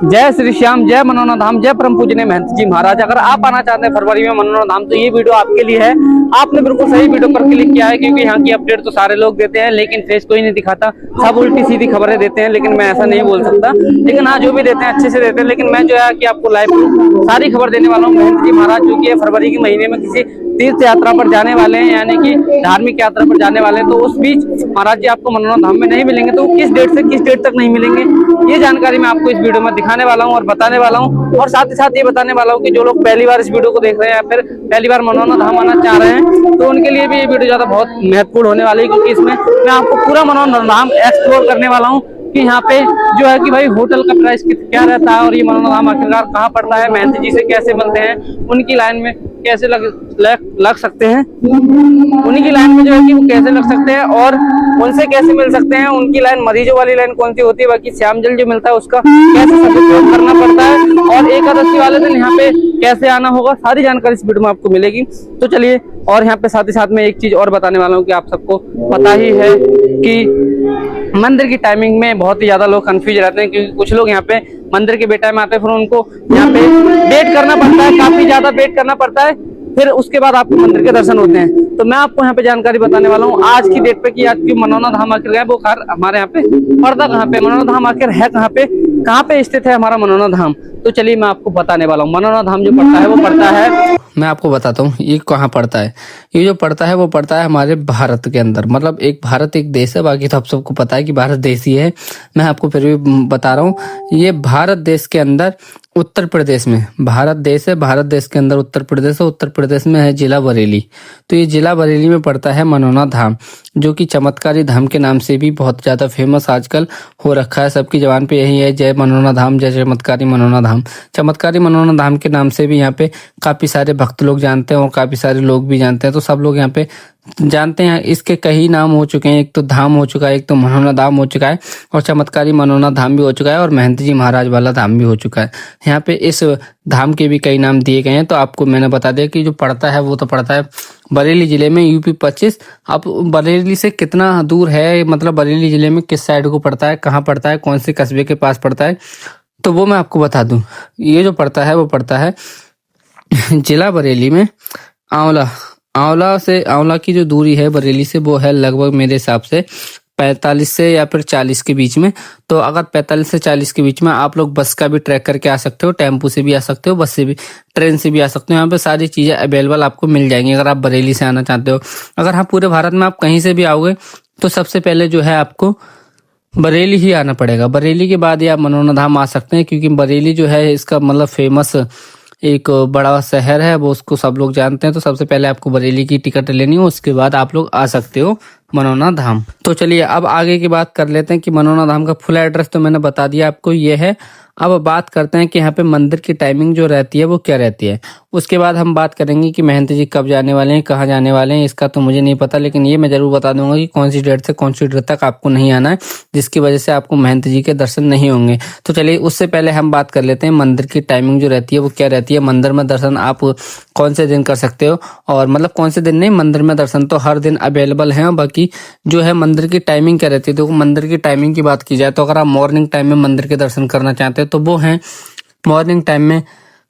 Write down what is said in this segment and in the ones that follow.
जय श्री श्याम, जय मनोना धाम, जय परम पूजनीय महंत जी महाराज। अगर आप आना चाहते हैं फरवरी में मनोना धाम तो ये वीडियो आपके लिए है। आपने बिल्कुल सही वीडियो पर क्लिक किया है, क्योंकि यहाँ की अपडेट तो सारे लोग देते हैं लेकिन फेस कोई नहीं दिखाता, सब उल्टी सीधी खबरें देते हैं। लेकिन मैं ऐसा नहीं बोल सकता, लेकिन हाँ जो भी देते हैं अच्छे से देते हैं। लेकिन मैं जो है कि आपको लाइव सारी खबर देने वाला हूँ। महंत जी महाराज जो कि फरवरी के महीने में किसी तीर्थ यात्रा पर जाने वाले हैं, यानी कि धार्मिक यात्रा पर जाने वाले हैं। तो उस बीच महाराज जी आपको मनोना धाम में नहीं मिलेंगे, तो किस डेट से किस डेट तक नहीं मिलेंगे ये जानकारी मैं आपको इस वीडियो में दिखाने वाला हूं और बताने वाला हूं। और साथ ही साथ ये बताने वाला हूं कि जो लोग पहली बार इस वीडियो को देख रहे हैं या फिर पहली बार मनोना धाम आना चाह रहे हैं, तो उनके लिए भी ये वीडियो ज्यादा बहुत महत्वपूर्ण होने वाली है, क्योंकि इसमें मैं आपको पूरा मनोना धाम एक्सप्लोर करने वाला हूँ कि यहाँ पे जो है कि भाई होटल का प्राइस क्या रहता है और ये मनोना धाम आखिरकार कहाँ पड़ता है, महंत जी से कैसे मिलते हैं, उनकी लाइन में कैसे लग सकते हैं, उन्हीं की लाइन में जो है कि वो कैसे लग सकते हैं और उनसे कैसे मिल सकते हैं, उनकी लाइन मरीजों वाली लाइन कौन सी होती है, बाकी श्याम जल जो मिलता है उसका कैसे सदुपयोग करना पड़ता है, और एकादशी वाले दिन यहाँ पे कैसे आना होगा, सारी जानकारी इस वीडियो में आपको मिलेगी। तो चलिए, और यहाँ पे साथ ही साथ में एक चीज और बताने वाला हूँ कि आप सबको पता ही है कि मंदिर की टाइमिंग में बहुत ही ज्यादा लोग कंफ्यूज रहते हैं, क्योंकि कुछ लोग यहाँ पे मंदिर के बेटाइम आते हैं, फिर उनको यहाँ पे वेट करना पड़ता है, काफी ज्यादा वेट करना पड़ता है, फिर उसके बाद आपको मंदिर के दर्शन होते हैं। तो मैं आपको यहाँ पे जानकारी बताने वाला हूँ आज की डेट पे कि आज की मनोना धाम आखिर है वो हमारे यहाँ पे पड़ता कहाँ पे, मनोना धाम आखिर है कहाँ पे स्थित है हमारा मनोना धाम। तो चलिए मैं आपको बताने वाला हूँ। मनोना धाम जो पड़ता है वो पड़ता है, मैं आपको बताता हूँ ये कहाँ पड़ता है। ये जो पड़ता है वो पड़ता है हमारे भारत के अंदर, मतलब एक भारत एक देश है, बाकी तो आप सबको पता है कि भारत देश ही है। मैं आपको फिर भी बता रहा हूँ, ये भारत देश के अंदर उत्तर प्रदेश में, भारत देश है, भारत देश के अंदर उत्तर प्रदेश है, उत्तर प्रदेश में है जिला बरेली। तो ये जिला बरेली में पड़ता है मनोना धाम, जो कि चमत्कारी धाम के नाम से भी बहुत ज्यादा फेमस आजकल हो रखा है। सबकी जबान पे यही है, जय मनोना धाम, जय चमत्कारी मनोना धाम। चमत्कारी मनोना धाम के नाम से भी यहाँ पे काफी सारे भक्त लोग जानते हैं और काफी सारे लोग भी जानते हैं। तो सब लोग यहाँ पे जानते हैं। इसके कई नाम हो चुके हैं, एक तो धाम हो चुका है, एक तो मनोना धाम हो चुका है, और चमत्कारी मनोना धाम भी हो चुका है, और महंत जी महाराज वाला धाम भी हो चुका है। यहाँ पे इस धाम के भी कई नाम दिए गए हैं। तो आपको मैंने बता दिया कि जो पड़ता है वो तो पड़ता है बरेली जिले में, यूपी 25। अब बरेली से कितना दूर है, मतलब बरेली जिले में किस साइड को पड़ता है, कहाँ पड़ता है, कौन से कस्बे के पास पड़ता है, तो वो मैं आपको बता दूं। ये जो पड़ता है वो पड़ता है जिला बरेली में आंवला की जो दूरी है बरेली से वो है लगभग मेरे हिसाब से 45 से या फिर 40 के बीच में। तो अगर 45 से 40 के बीच में आप लोग बस का भी ट्रैक करके आ सकते हो, टेम्पो से भी आ सकते हो, बस से भी, ट्रेन से भी आ सकते हो। यहाँ पे सारी चीजें अवेलेबल आपको मिल जाएंगी अगर आप बरेली से आना चाहते हो। अगर हाँ पूरे भारत में आप कहीं से भी आओगे तो सबसे पहले जो है आपको बरेली ही आना पड़ेगा। बरेली के बाद ही आप मनोना धाम आ सकते हैं, क्योंकि बरेली जो है इसका मतलब फेमस एक बड़ा शहर है, वो उसको सब लोग जानते हैं। तो सबसे पहले आपको बरेली की टिकट लेनी हो, उसके बाद आप लोग आ सकते हो मनोना धाम। तो चलिए अब आगे की बात कर लेते हैं कि मनोना धाम का फुल एड्रेस तो मैंने बता दिया आपको, ये है। अब बात करते हैं कि यहाँ पे मंदिर की टाइमिंग जो रहती है वो क्या रहती है। उसके बाद हम बात करेंगे कि महंत जी कब जाने वाले हैं, कहाँ जाने वाले हैं, इसका तो मुझे नहीं पता, लेकिन ये मैं जरूर बता दूंगा कि कौन सी डेट से कौन सी डेट तक आपको नहीं आना है, जिसकी वजह से आपको महंत जी के दर्शन नहीं होंगे। तो चलिए उससे पहले हम बात कर लेते हैं मंदिर की टाइमिंग जो रहती है वो क्या रहती है। मंदिर में दर्शन आप कौन से दिन कर सकते हो, और मतलब कौन से दिन नहीं, मंदिर में दर्शन तो हर दिन अवेलेबल है। बाकी जो है मंदिर की टाइमिंग क्या रहती है, तो मंदिर की टाइमिंग की बात की जाए तो अगर आप मॉर्निंग टाइम में मंदिर के दर्शन करना चाहते हैं तो वो है मॉर्निंग टाइम में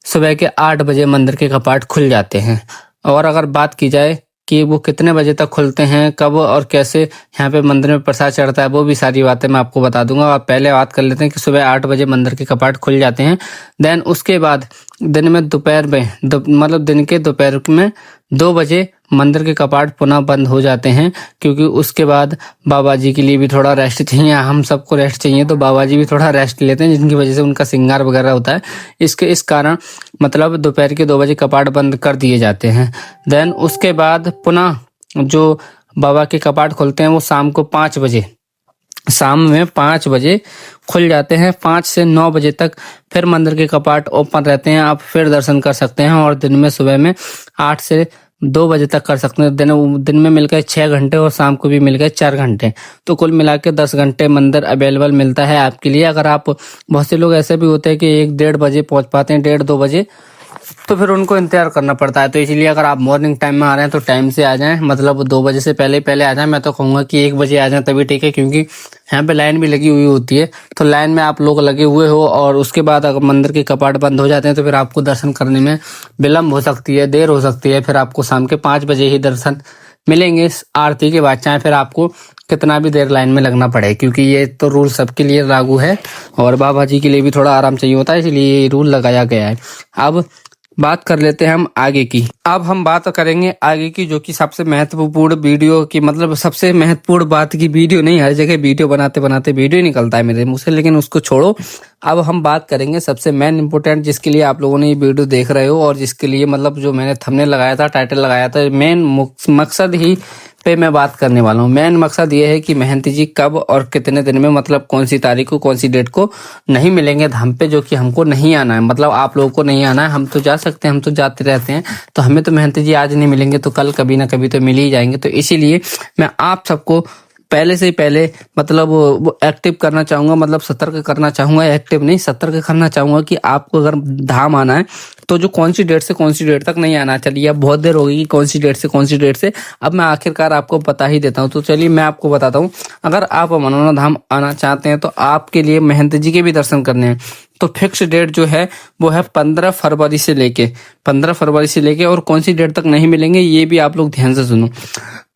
सुबह के 8 बजे मंदिर के कपाट खुल जाते हैं। और अगर बात की जाए कि वो कितने बजे तक खुलते हैं, कब और कैसे यहाँ पे मंदिर में प्रसाद चढ़ता है, वो भी सारी बातें मैं आपको बता दूंगा। आप पहले बात कर लेते हैं कि सुबह 8 बजे मंदिर के कपाट खुल जाते हैं। देन उसके बाद दिन में दोपहर में मतलब दिन के दोपहर में 2 बजे मंदिर के कपाट पुनः बंद हो जाते हैं, क्योंकि उसके बाद बाबा जी के लिए भी थोड़ा रेस्ट चाहिए, हम सबको रेस्ट चाहिए, तो बाबा जी भी थोड़ा रेस्ट लेते हैं, जिनकी वजह से उनका श्रृंगार वगैरह होता है। इस कारण मतलब दोपहर के 2 बजे कपाट बंद कर दिए जाते हैं। देन उसके बाद पुनः जो बाबा के कपाट खुलते हैं वो शाम को 5 बजे, शाम में 5 बजे खुल जाते हैं। 5 से 9 बजे तक फिर मंदिर के कपाट ओपन रहते हैं, आप फिर दर्शन कर सकते हैं। और दिन में सुबह में 8 से 2 बजे तक कर सकते हैं। दिन में मिलकर 6 घंटे और शाम को भी मिलकर 4 घंटे, तो कुल मिला के 10 घंटे मंदिर अवेलेबल मिलता है आपके लिए। अगर आप, बहुत से लोग ऐसे भी होते हैं कि 1-1:30 बजे पहुंच पाते हैं, 1:30-2 बजे, तो फिर उनको इंतजार करना पड़ता है। तो इसीलिए अगर आप मॉर्निंग टाइम में आ रहे हैं तो टाइम से आ जाएं, मतलब 2 बजे से पहले पहले आ जाएं। मैं तो कहूँगा कि 1 बजे आ जाएं तभी ठीक है, क्योंकि यहाँ पे लाइन भी लगी हुई होती है। तो लाइन में आप लोग लगे हुए हो और उसके बाद अगर मंदिर के कपाट बंद हो जाते हैं तो फिर आपको दर्शन करने में विलम्ब हो सकती है, देर हो सकती है। फिर आपको शाम के 5 बजे ही दर्शन मिलेंगे आरती के बाद, चाहे फिर आपको कितना भी देर लाइन में लगना पड़े, क्योंकि ये तो रूल सबके लिए लागू है और बाबा जी के लिए भी थोड़ा आराम चाहिए होता है, इसलिए ये रूल लगाया गया है। अब बात कर लेते हैं हम आगे की। अब हम बात करेंगे आगे की, जो कि सबसे महत्वपूर्ण वीडियो की, मतलब सबसे महत्वपूर्ण बात की। वीडियो नहीं, हर जगह वीडियो बनाते बनाते वीडियो ही निकलता है मेरे मुंह से, लेकिन उसको छोड़ो। अब हम बात करेंगे सबसे मेन इंपोर्टेंट, जिसके लिए आप लोगों ने ये वीडियो देख रहे हो और जिसके लिए मतलब जो मैंने थंबनेल लगाया था, टाइटल लगाया था, मेन मकसद ही पे मैं बात करने वाला हूँ। मेन मकसद ये है कि महंत जी कब और कितने दिन में, मतलब कौन सी तारीख को, कौन सी डेट को नहीं मिलेंगे धाम पे, जो कि हमको नहीं आना है, मतलब आप लोगों को नहीं आना है। हम तो जा सकते हैं, हम तो जाते रहते हैं। तो हमें तो महंत जी आज नहीं मिलेंगे तो कल कभी ना कभी तो मिल ही जाएंगे। तो इसीलिए मैं आप सबको पहले से ही पहले मतलब वो एक्टिव करना चाहूंगा, मतलब सतर्क करना चाहूंगा, एक्टिव नहीं सतर्क करना चाहूंगा कि आपको अगर धाम आना है तो जो कौन सी डेट से कौन सी डेट तक नहीं आना। चलिए अब बहुत देर होगी कि कौन सी डेट से कौन सी डेट से, अब मैं आखिरकार आपको बता ही देता हूँ। तो चलिए मैं आपको बताता हूँ। अगर आप मनोना धाम आना चाहते हैं तो आपके लिए महंत जी के भी दर्शन करने हैं, तो फिक्स डेट जो है वो है 15 फरवरी से लेके, 15 फरवरी से लेके और कौन सी डेट तक नहीं मिलेंगे ये भी आप लोग ध्यान से सुनो।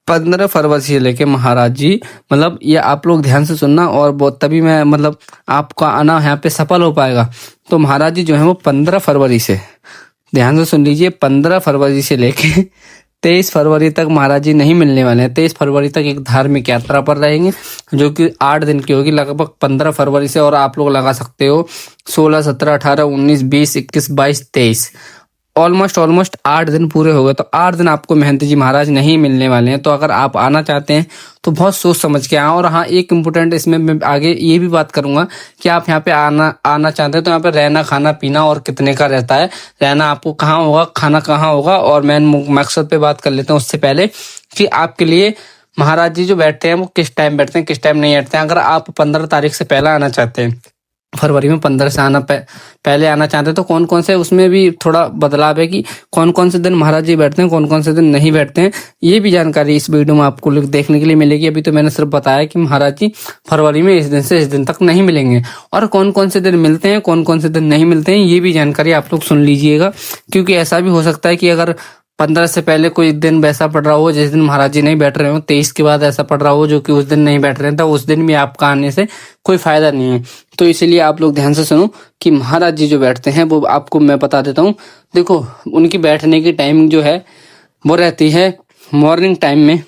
15 फरवरी से लेके महाराज जी, मतलब ये आप लोग ध्यान से सुनना और बहुत तभी मैं मतलब आपका आना यहाँ पे सफल हो पाएगा। तो महाराज जी जो है वो 15 फरवरी से, ध्यान से सुन लीजिए, 15 फरवरी से लेके 23 फरवरी तक महाराज जी नहीं मिलने वाले हैं। 23 फरवरी तक एक धार्मिक यात्रा पर रहेंगे जो कि 8 दिन की होगी लगभग 15 फरवरी से, और आप लोग लगा सकते हो 16, 17, 18, 19, 20, 21, 22, 23, ऑलमोस्ट 8 दिन पूरे हो गए। तो 8 दिन आपको महंत जी महाराज नहीं मिलने वाले हैं। तो अगर आप आना चाहते हैं तो बहुत सोच समझ के आए। और हाँ, एक इम्पोर्टेंट इसमें मैं आगे ये भी बात करूंगा कि आप यहाँ पे आना चाहते हैं तो यहाँ पे रहना खाना पीना और कितने का रहता है, रहना आपको कहाँ होगा, खाना कहाँ होगा, और मेन मकसद पे बात कर लेते हैं उससे पहले कि आपके लिए महाराज जी जो बैठते हैं वो किस टाइम बैठते हैं, किस टाइम नहीं बैठते हैं। अगर आप 15 तारीख से पहले आना चाहते हैं, फरवरी में 15 से पहले आना चाहते हैं, तो कौन कौन से, उसमें भी थोड़ा बदलाव है कि कौन कौन से दिन महाराज जी बैठते हैं, कौन कौन से दिन नहीं बैठते हैं। ये भी जानकारी इस वीडियो में आपको देखने के लिए मिलेगी। अभी तो मैंने सिर्फ बताया कि महाराज जी फरवरी में इस दिन से इस दिन तक नहीं मिलेंगे, और कौन कौन से दिन मिलते हैं, कौन कौन से दिन नहीं मिलते हैं, ये भी जानकारी आप लोग सुन लीजिएगा। क्योंकि ऐसा भी हो सकता है कि अगर 15 से पहले कोई दिन वैसा पड़ रहा हो जिस दिन महाराज जी नहीं बैठ रहे हो, 23 के बाद ऐसा पड़ रहा हो जो कि उस दिन नहीं बैठ रहे हैं, तो उस दिन भी आपका आने से कोई फायदा नहीं है। तो इसलिए आप लोग ध्यान से सुनो कि महाराज जी जो बैठते हैं वो आपको मैं बता देता हूँ। देखो, उनकी बैठने की टाइमिंग जो है वो रहती है मॉर्निंग टाइम में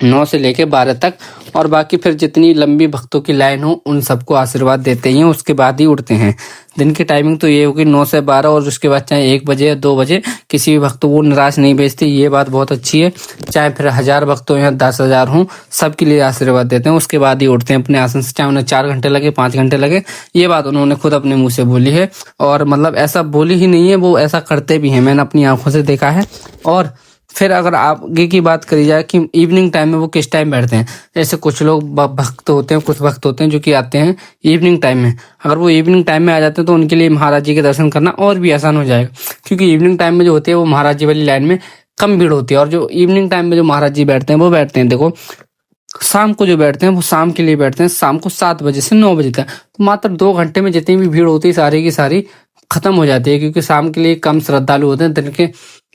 9 से लेके 12 तक, और बाकी फिर जितनी लंबी भक्तों की लाइन हो उन सबको आशीर्वाद देते हैं, उसके बाद ही उठते हैं। दिन की टाइमिंग तो ये होगी 9 से 12, और उसके बाद चाहे 1 बजे या 2 बजे किसी भी भक्त को निराश नहीं भेजती, ये बात बहुत अच्छी है। चाहे फिर 1000 भक्त हो या 10,000 हो, सबके लिए आशीर्वाद देते हैं, उसके बाद ही उठते हैं अपने आसन से, चाहे उन्हें 4 घंटे लगे, 5 घंटे लगे। ये बात उन्होंने खुद अपने मुँह से बोली है, और मतलब ऐसा बोली ही नहीं है, वो ऐसा करते भी हैं, मैंने अपनी आंखों से देखा है। और फिर अगर आगे की बात करी जाए कि इवनिंग टाइम में वो किस टाइम बैठते हैं, जैसे कुछ लोग भक्त होते हैं, कुछ भक्त होते हैं जो कि आते हैं इवनिंग टाइम में। अगर वो इवनिंग टाइम में आ जाते हैं तो उनके लिए महाराज जी के दर्शन करना और भी आसान हो जाएगा, क्योंकि इवनिंग टाइम में जो होते हैं वो महाराज जी वाली लाइन में कम भीड़ होती है। और जो इवनिंग टाइम में जो महाराज जी बैठते हैं वो बैठते हैं, देखो शाम को जो बैठते हैं वो शाम के लिए बैठते हैं, शाम को 7 बजे से 9 बजे तक। तो मात्र 2 घंटे में जितनी भी भीड़ होती है सारी की सारी खत्म हो जाती है, क्योंकि शाम के लिए कम श्रद्धालु होते हैं, दिन के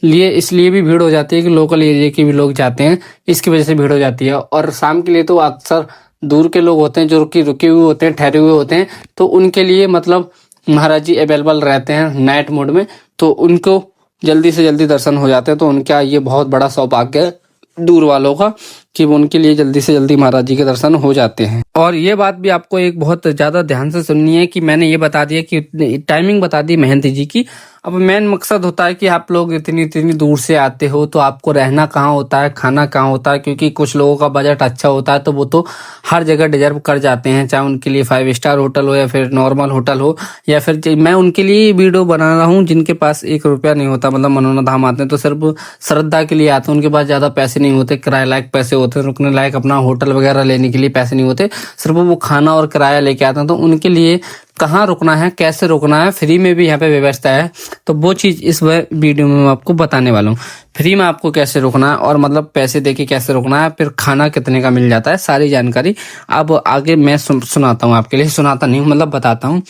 लिए इसलिए भी भीड़ हो जाती है कि लोकल एरिया के भी लोग जाते हैं, इसकी वजह से भीड़ हो जाती है। और शाम के लिए तो अक्सर दूर के लोग होते हैं जो कि रुके हुए होते हैं, ठहरे हुए होते हैं, तो उनके लिए मतलब महाराज जी अवेलेबल रहते हैं नाइट मोड में, तो उनको जल्दी से जल्दी दर्शन हो जाते हैं। तो उनका ये बहुत बड़ा सौभाग्य है दूर वालों का कि उनके लिए जल्दी से जल्दी महाराज जी के दर्शन हो जाते हैं। और ये बात भी आपको एक बहुत ज्यादा ध्यान से सुननी है कि मैंने ये बता दिया कि टाइमिंग बता दी महंत जी की। अब मेन मकसद होता है कि आप लोग इतनी इतनी दूर से आते हो तो आपको रहना कहाँ होता है, खाना कहाँ होता है, क्योंकि कुछ लोगों का बजट अच्छा होता है तो वो तो हर जगह डिजर्व कर जाते हैं, चाहे उनके लिए 5 स्टार होटल हो या फिर नॉर्मल होटल हो, या फिर मैं उनके लिए वीडियो बना रहा हूँ जिनके पास 1 रुपया नहीं होता, मतलब मनोना धाम आते हैं तो सिर्फ श्रद्धा के लिए आते हैं, उनके पास ज्यादा पैसे नहीं होते, किराए लायक पैसे होते हैं, रुकने लायक अपना होटल वगैरह लेने के लिए पैसे नहीं होते, सिर्फ वो खाना और किराया लेके आते हैं। तो उनके लिए कहाँ रुकना है, कैसे रुकना है, फ्री में भी यहाँ पे व्यवस्था है। तो वो चीज़ इस वीडियो में मैं आपको बताने वाला हूँ। फ्री में आपको कैसे रुकना है और मतलब पैसे देके कैसे रुकना है, फिर खाना कितने का मिल जाता है, सारी जानकारी अब आगे मैं सुनाता हूँ आपके लिए। सुनाता नहीं हूँ, मतलब बताता हूँ।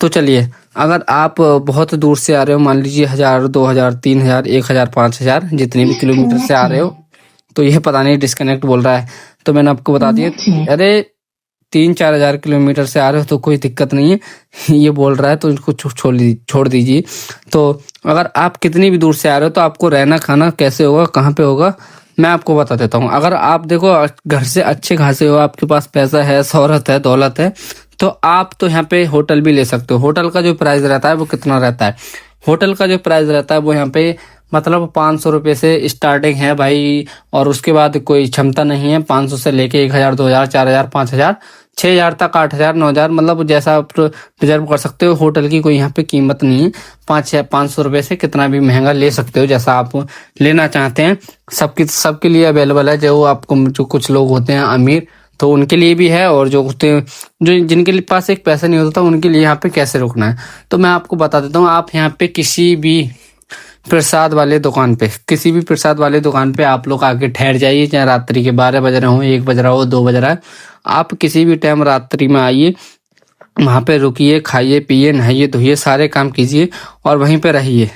तो चलिए, अगर आप बहुत दूर से आ रहे हो, मान लीजिए 1000, 2000, 3000, 1000, 5000 जितने भी किलोमीटर से आ रहे हो, तो यह पता नहीं डिस्कनेक्ट बोल रहा है। तो मैंने आपको बता दिया, अरे 3-4 हजार किलोमीटर से आ रहे हो तो कोई दिक्कत नहीं है, ये बोल रहा है तो इसको छोड़ दीजिए। तो अगर आप कितनी भी दूर से आ रहे हो तो आपको रहना खाना कैसे होगा, कहाँ पे होगा, मैं आपको बता देता हूँ। अगर आप देखो घर से अच्छे खासे हो, आपके पास पैसा है, शोहरत है, दौलत है, तो आप तो यहाँ पे होटल भी ले सकते हो। होटल का जो प्राइस रहता है वो कितना रहता है, होटल का जो प्राइस रहता है वो यहाँ पे मतलब 500 रुपये से स्टार्टिंग है भाई। और उसके बाद कोई क्षमता नहीं है, 500 से लेके 1000, 2000, 4000, 5000, 6000 तक, 8000, 9000, मतलब जैसा आप रिजर्व कर सकते हो। होटल की कोई यहाँ पे कीमत नहीं है। 500 रुपये से कितना भी महंगा ले सकते हो, जैसा आप लेना चाहते हैं। सबके लिए अवेलेबल है। जो आपको, जो कुछ लोग होते हैं अमीर, तो उनके लिए भी है, और जो होते हैं जो जिनके पास एक पैसा नहीं होता उनके लिए यहाँ पे कैसे रुकना है, तो मैं आपको बता देता हूँ। आप यहाँ पे किसी भी प्रसाद वाले दुकान पे, किसी भी प्रसाद वाले दुकान पे आप लोग आके ठहर जाइए, चाहे रात्रि के 12 बज रहे हो, 1 बज रहा हो, 2 बज रहा है, आप किसी भी टाइम रात्रि में आइए, वहाँ पे रुकिए, खाइए पिए, नहाइए धोइए, सारे काम कीजिए और वहीं पे रहिए।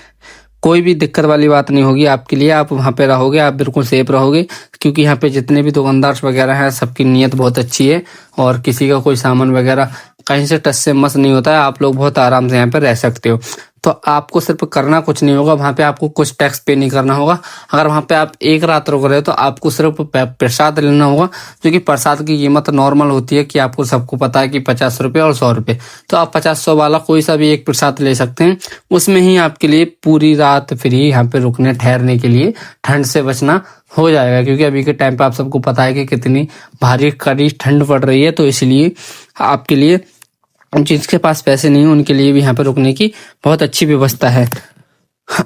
कोई भी दिक्कत वाली बात नहीं होगी आपके लिए। आप वहाँ पे रहोगे, आप बिल्कुल सेफ रहोगे, क्योंकि यहाँ पे जितने भी दुकानदार वगैरह हैं सबकी नीयत बहुत अच्छी है, और किसी का कोई सामान वगैरह कहीं से टस से मस नहीं होता है। आप लोग बहुत आराम से यहाँ पे रह सकते हो। तो आपको सिर्फ करना कुछ नहीं होगा, वहाँ पे आपको कुछ टैक्स पे नहीं करना होगा। अगर वहाँ पे आप एक रात रुक रहे हो तो आपको सिर्फ प्रसाद लेना होगा, जो कि प्रसाद की कीमत नॉर्मल होती है कि आपको सबको पता है कि 50 रुपये और 100 रुपये। तो आप 50-100 वाला कोई सा भी एक प्रसाद ले सकते हैं। उसमें ही आपके लिए पूरी रात फ्री यहाँ पे रुकने ठहरने के लिए, ठंड से बचना हो जाएगा, क्योंकि अभी के टाइम पे आप सबको पता है कि कितनी भारी कड़ी ठंड पड़ रही है। तो इसलिए आपके लिए, जिसके पास पैसे नहीं है उनके लिए भी यहाँ पर रुकने की बहुत अच्छी व्यवस्था है।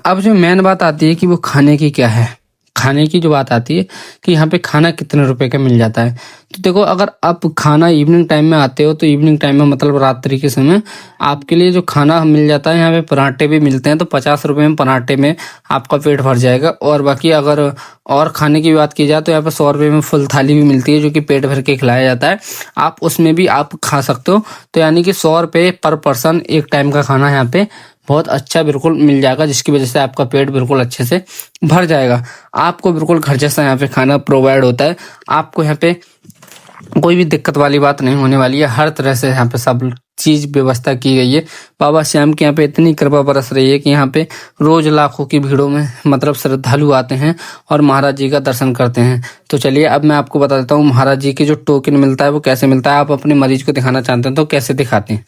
अब जो मेन बात आती है कि वो खाने की क्या है, खाने की जो बात आती है कि यहाँ पे खाना कितने रुपए का मिल जाता है। तो देखो, अगर आप खाना इवनिंग टाइम में आते हो तो इवनिंग टाइम में मतलब रात्रि के समय आपके लिए जो खाना मिल जाता है, यहाँ पे पराठे भी मिलते हैं। तो 50 रुपये में पराठे में आपका पेट भर जाएगा। और बाकी अगर और खाने की बात की जाए तो यहाँ पे 100 रुपये में फुल थाली भी मिलती है, जो कि पेट भर के खिलाया जाता है। आप उसमें भी आप खा सकते हो। तो यानी कि 100 रुपये पर पर्सन एक टाइम का खाना यहाँ पे बहुत अच्छा बिल्कुल मिल जाएगा, जिसकी वजह से आपका पेट बिल्कुल अच्छे से भर जाएगा। आपको बिल्कुल घर जैसा यहाँ पे खाना प्रोवाइड होता है। आपको यहाँ पे कोई भी दिक्कत वाली बात नहीं होने वाली है। हर तरह से यहाँ पे सब चीज व्यवस्था की गई है। बाबा श्याम के यहाँ पे इतनी कृपा बरस रही है कि यहाँ पे रोज लाखों की भीड़ों में मतलब श्रद्धालु आते हैं और महाराज जी का दर्शन करते हैं। तो चलिए, अब मैं आपको बता देता हूँ महाराज जी के जो टोकन मिलता है वो कैसे मिलता है। आप अपने मरीज को दिखाना चाहते हैं तो कैसे दिखाते हैं,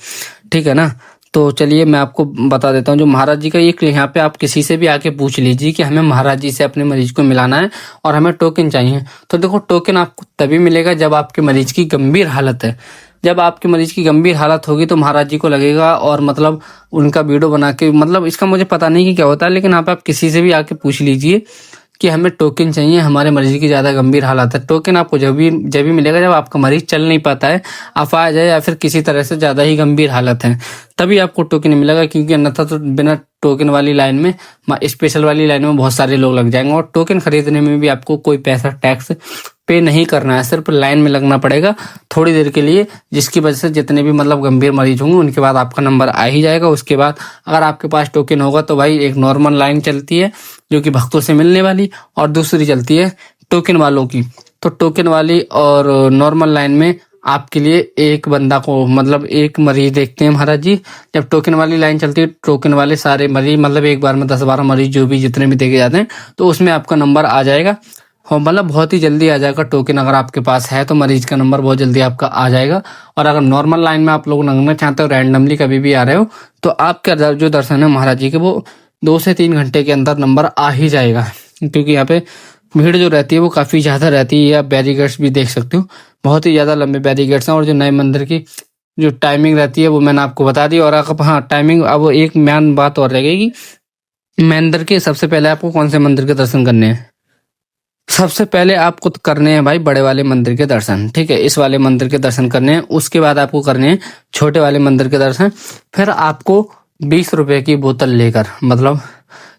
ठीक है ना। तो चलिए मैं आपको बता देता हूँ। जो महाराज जी का एक, यहाँ पे आप किसी से भी आके पूछ लीजिए कि हमें महाराज जी से अपने मरीज को मिलाना है और हमें टोकन चाहिए। तो देखो, टोकन आपको तभी मिलेगा जब आपके मरीज की गंभीर हालत है। जब आपके मरीज की गंभीर हालत होगी तो महाराज जी को लगेगा, और मतलब उनका वीडियो बना के, मतलब इसका मुझे पता नहीं कि क्या होता है, लेकिन यहाँ पे आप किसी से भी आके पूछ लीजिए कि हमें टोकन चाहिए, हमारे मरीज की ज़्यादा गंभीर हालत है। टोकन आपको जब भी मिलेगा जब आपका मरीज चल नहीं पाता है, अपाहिज है, या फिर किसी तरह से ज़्यादा ही गंभीर हालत है, तभी आपको टोकन मिलेगा। क्योंकि अन्यथा तो बिना टोकन वाली लाइन में, स्पेशल वाली लाइन में बहुत सारे लोग लग जाएंगे। और टोकन खरीदने में भी आपको कोई पैसा टैक्स पे नहीं करना है, सिर्फ लाइन में लगना पड़ेगा थोड़ी देर के लिए, जिसकी वजह से जितने भी मतलब गंभीर मरीज होंगे उनके बाद आपका नंबर आ ही जाएगा। उसके बाद अगर आपके पास टोकन होगा तो भाई एक नॉर्मल लाइन चलती है जो कि भक्तों से मिलने वाली, और दूसरी चलती है टोकन वालों की। तो टोकन वाली और नॉर्मल लाइन में आपके लिए एक बंदा को, मतलब एक मरीज देखते हैं महाराज जी। जब टोकन वाली लाइन चलती है, टोकन वाले सारे मरीज, मतलब एक बार में 10-12 मरीज जो भी जितने भी देखे जाते हैं, तो उसमें आपका नंबर आ जाएगा। हाँ, मतलब बहुत ही जल्दी आ जाएगा। टोकन अगर आपके पास है तो मरीज का नंबर बहुत जल्दी आपका आ जाएगा। और अगर नॉर्मल लाइन में आप लोग लगना चाहते हो, रैंडमली कभी भी आ रहे हो, तो आपका जो दर्शन है महाराज जी के, वो 2 से 3 घंटे के अंदर नंबर आ ही जाएगा। क्योंकि यहाँ पे भीड़ जो रहती है वो काफ़ी ज़्यादा रहती है। आप बैरिकेड्स भी देख सकते हो, बहुत ही ज़्यादा लंबे बैरिकेड्स हैं। और जो नए मंदिर की जो टाइमिंग रहती है वो मैंने आपको बता दी। और आप, हाँ, टाइमिंग, अब एक मेन बात और रहेगी कि मंदिर के सबसे पहले आपको कौन से मंदिर के दर्शन करने हैं। सबसे पहले आपको तो करने हैं भाई बड़े वाले मंदिर के दर्शन, ठीक है। इस वाले मंदिर के दर्शन करने हैं, उसके बाद आपको करने हैं छोटे वाले मंदिर के दर्शन। फिर आपको 20 रुपए की बोतल लेकर, मतलब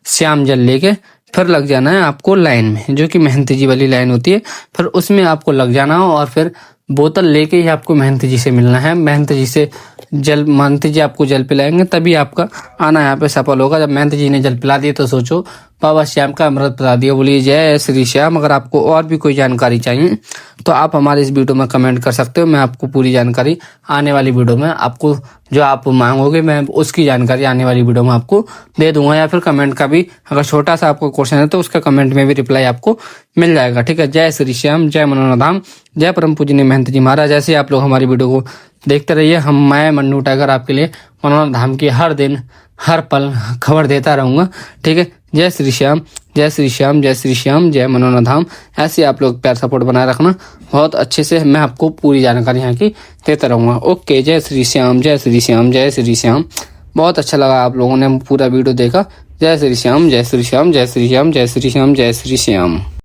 श्याम जल लेके फिर लग जाना है आपको लाइन में, जो कि महंती जी वाली लाइन होती है। फिर उसमें आपको लग जाना हो और फिर बोतल लेके ही आपको महंती जी से मिलना है। महंती जी से महंती जी आपको जल पिलाएंगे, तभी आपका आना यहाँ पे सफल होगा। जब महंती जी ने जल पिला दिए तो सोचो बाबा श्याम का अमृत पिला दिया। बोलिए जय श्री श्याम। अगर आपको और भी कोई जानकारी चाहिए तो आप हमारे इस वीडियो में कमेंट कर सकते हो। मैं आपको पूरी जानकारी आने वाली वीडियो में, आपको जो आप मांगोगे मैं उसकी जानकारी आने वाली वीडियो में आपको दे दूंगा। या फिर कमेंट का भी अगर छोटा सा आपको क्वेश्चन है तो उसका कमेंट में भी रिप्लाई आपको मिल जाएगा, ठीक है। जय श्री श्याम, जय मनोना धाम, जय परम पूजनीय महंत जी महाराज। ऐसे आप लोग हमारी वीडियो को देखते रहिए। मैं मन्नू टाइगर आपके लिए मनोना धाम की हर दिन हर पल खबर देता रहूंगा, ठीक है। जय श्री श्याम, जय श्री श्याम, जय श्री श्याम, जय मनोना धाम। ऐसे आप लोग प्यार सपोर्ट बनाए रखना, बहुत अच्छे से मैं आपको पूरी जानकारी यहाँ की देता रहूंगा। ओके, जय श्री श्याम, जय श्री श्याम, जय श्री श्याम। बहुत अच्छा लगा आप लोगों ने पूरा वीडियो देखा। जय श्री श्याम, जय श्री श्याम, जय श्री श्याम, जय श्री श्याम, जय श्री श्याम।